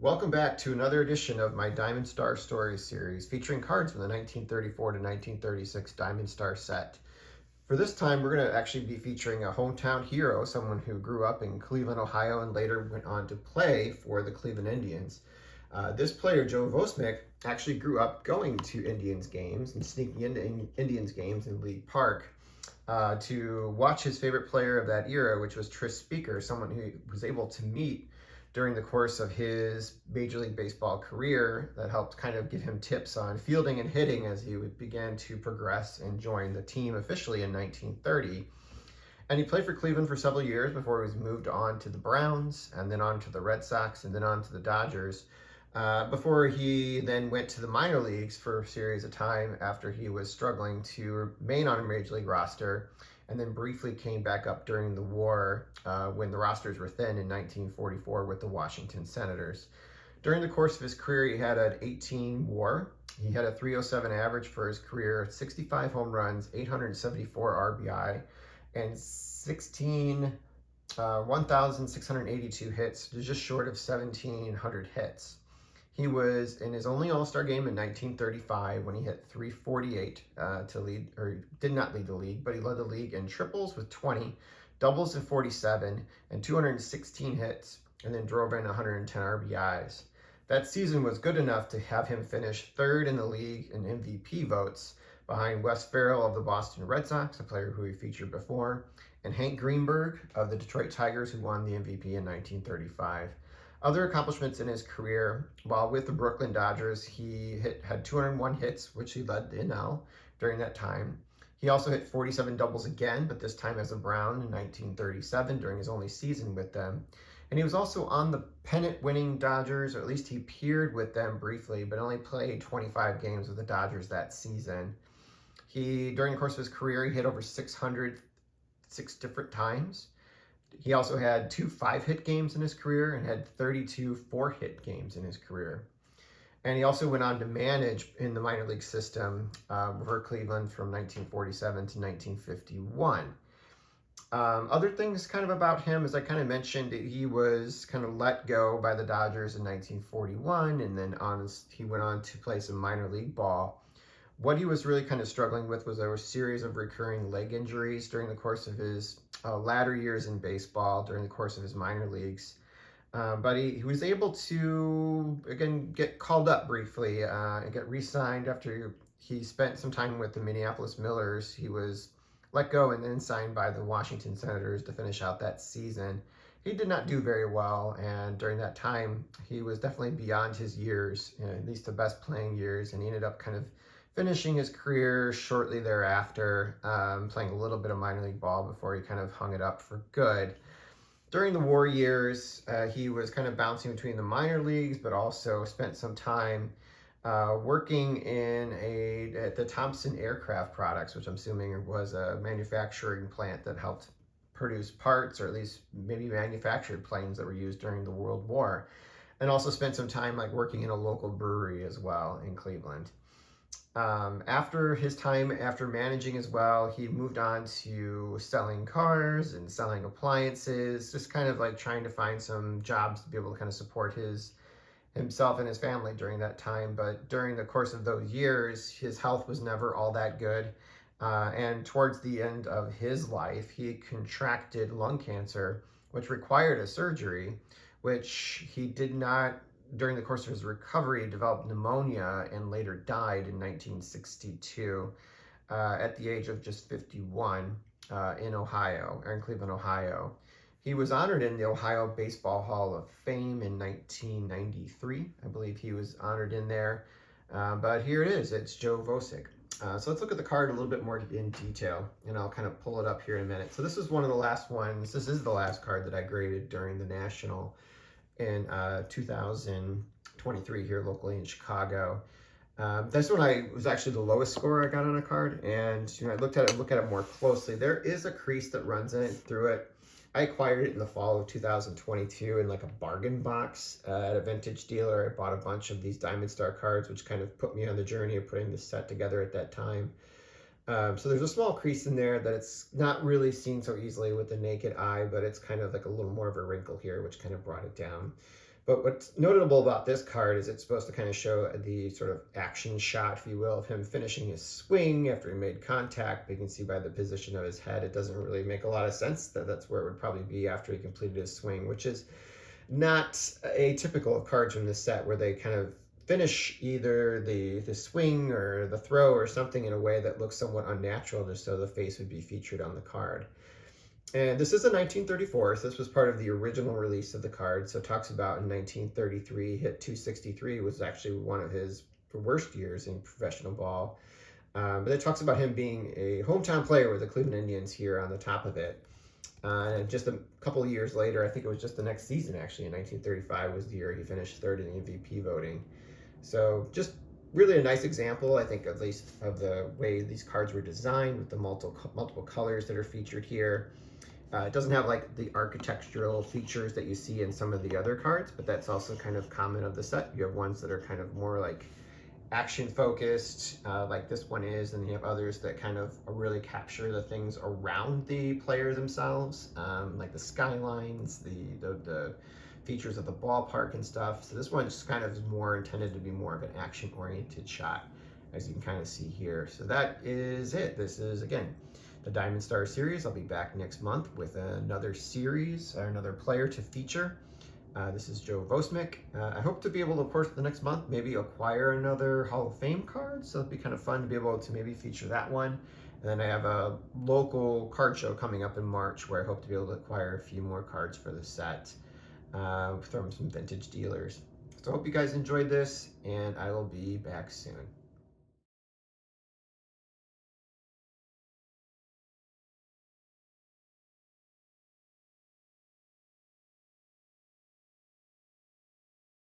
Welcome back to another edition of my Diamond Star Stories series featuring cards from the 1934 to 1936 Diamond Star set. For this time, we're going to actually be featuring a hometown hero, someone who grew up in Cleveland, Ohio, and later went on to play for the Cleveland Indians. This player, Joe Vosmik, actually grew up going to Indians games and sneaking into Indians games in League Park to watch his favorite player of that era, which was Tris Speaker, someone who was able to meet during the course of his Major League Baseball career that helped kind of give him tips on fielding and hitting as he began to progress and join the team officially in 1930. And he played for Cleveland for several years before he was moved on to the Browns and then on to the Red Sox and then on to the Dodgers. Before he then went to the minor leagues for a series of time after he was struggling to remain on a major league roster, and then briefly came back up during the war when the rosters were thin in 1944 with the Washington Senators. During the course of his career, he had an 18 WAR. He had a 307 average for his career, 65 home runs, 874 RBI, and 1,682 hits, just short of 1,700 hits. He was in his only All-Star game in 1935 when he hit 348 to lead, or did not lead the league, but he led the league in triples with 20, doubles with 47, and 216 hits, and then drove in 110 RBIs. That season was good enough to have him finish third in the league in MVP votes behind Wes Ferrell of the Boston Red Sox, a player who we featured before, and Hank Greenberg of the Detroit Tigers, who won the MVP in 1935. Other accomplishments in his career, while with the Brooklyn Dodgers, he had 201 hits, which he led the NL during that time. He also hit 47 doubles again, but this time as a Brown in 1937 during his only season with them. And he was also on the pennant-winning Dodgers, or at least he appeared with them briefly, but only played 25 games with the Dodgers that season. During the course of his career, he hit over 600 6 different times. He also had 2 5-hit games in his career and had 32 4-hit games in his career. And he also went on to manage in the minor league system for Cleveland from 1947 to 1951. Other things kind of about him, as I kind of mentioned, he was kind of let go by the Dodgers in 1941, and then he went on to play some minor league ball. What he was really kind of struggling with was there were a series of recurring leg injuries during the course of his latter years in baseball, during the course of his minor leagues. But he was able to, again, get called up briefly and get re-signed after he spent some time with the Minneapolis Millers. He was let go and then signed by the Washington Senators to finish out that season. He did not do very well, and during that time, he was definitely beyond his years, at least the best playing years, and he ended up kind of finishing his career shortly thereafter, playing a little bit of minor league ball before he kind of hung it up for good. During the war years, he was kind of bouncing between the minor leagues, but also spent some time working at the Thompson Aircraft Products, which I'm assuming was a manufacturing plant that helped produce parts, or at least maybe manufactured planes that were used during the World War, and also spent some time working in a local brewery as well in Cleveland. After his time after managing as well, he moved on to selling cars and selling appliances, just kind of trying to find some jobs to be able to kind of support himself and his family during that time. But during the course of those years, his health was never all that good. And towards the end of his life, he contracted lung cancer, which required a surgery, which he did not. During the course of his recovery, developed pneumonia and later died in 1962 at the age of just 51 in Ohio, or in Cleveland, Ohio. He was honored in the Ohio Baseball Hall of Fame in 1993. I believe he was honored in there. But here it is. It's Joe Vosmik. So let's look at the card a little bit more in detail, and I'll kind of pull it up here in a minute. So this is one of the last ones. This is the last card that I graded during the National in 2023 here locally in Chicago. This one was actually the lowest score I got on a card, and I look at it more closely. There is a crease that runs in it through it. I acquired it in the fall of 2022 in a bargain box at a vintage dealer. I bought a bunch of these Diamond Star cards, which kind of put me on the journey of putting this set together at that time. So there's a small crease in there that it's not really seen so easily with the naked eye, but it's kind of a little more of a wrinkle here, which kind of brought it down. But what's notable about this card is it's supposed to kind of show the sort of action shot, if you will, of him finishing his swing after he made contact. But you can see by the position of his head, it doesn't really make a lot of sense that that's where it would probably be after he completed his swing, which is not atypical of cards from this set, where they kind of finish either the swing or the throw or something in a way that looks somewhat unnatural, just so the face would be featured on the card. And this is a 1934, so this was part of the original release of the card. So it talks about in 1933, hit 263 was actually one of his worst years in professional ball. But it talks about him being a hometown player with the Cleveland Indians here on the top of it. Just a couple of years later, I think it was just the next season actually, in 1935 was the year he finished third in the MVP voting. So just really a nice example, I think, at least of the way these cards were designed with the multiple colors that are featured here. It doesn't have like the architectural features that you see in some of the other cards, but that's also kind of common of the set. You have ones that are kind of more like action focused, like this one is, and you have others that kind of really capture the things around the player themselves, like the skylines, the features of the ballpark and stuff. So this one just kind of is more intended to be more of an action oriented shot, as you can kind of see here. So that is it. This is, again, the Diamond Star series. I'll be back next month with another series or another player to feature. This is Joe Vosmik. I hope to be able to, of course, the next month, maybe acquire another Hall of Fame card. So it'll be kind of fun to be able to maybe feature that one. And then I have a local card show coming up in March where I hope to be able to acquire a few more cards for the set from some vintage dealers. So I hope you guys enjoyed this, and I will be back soon.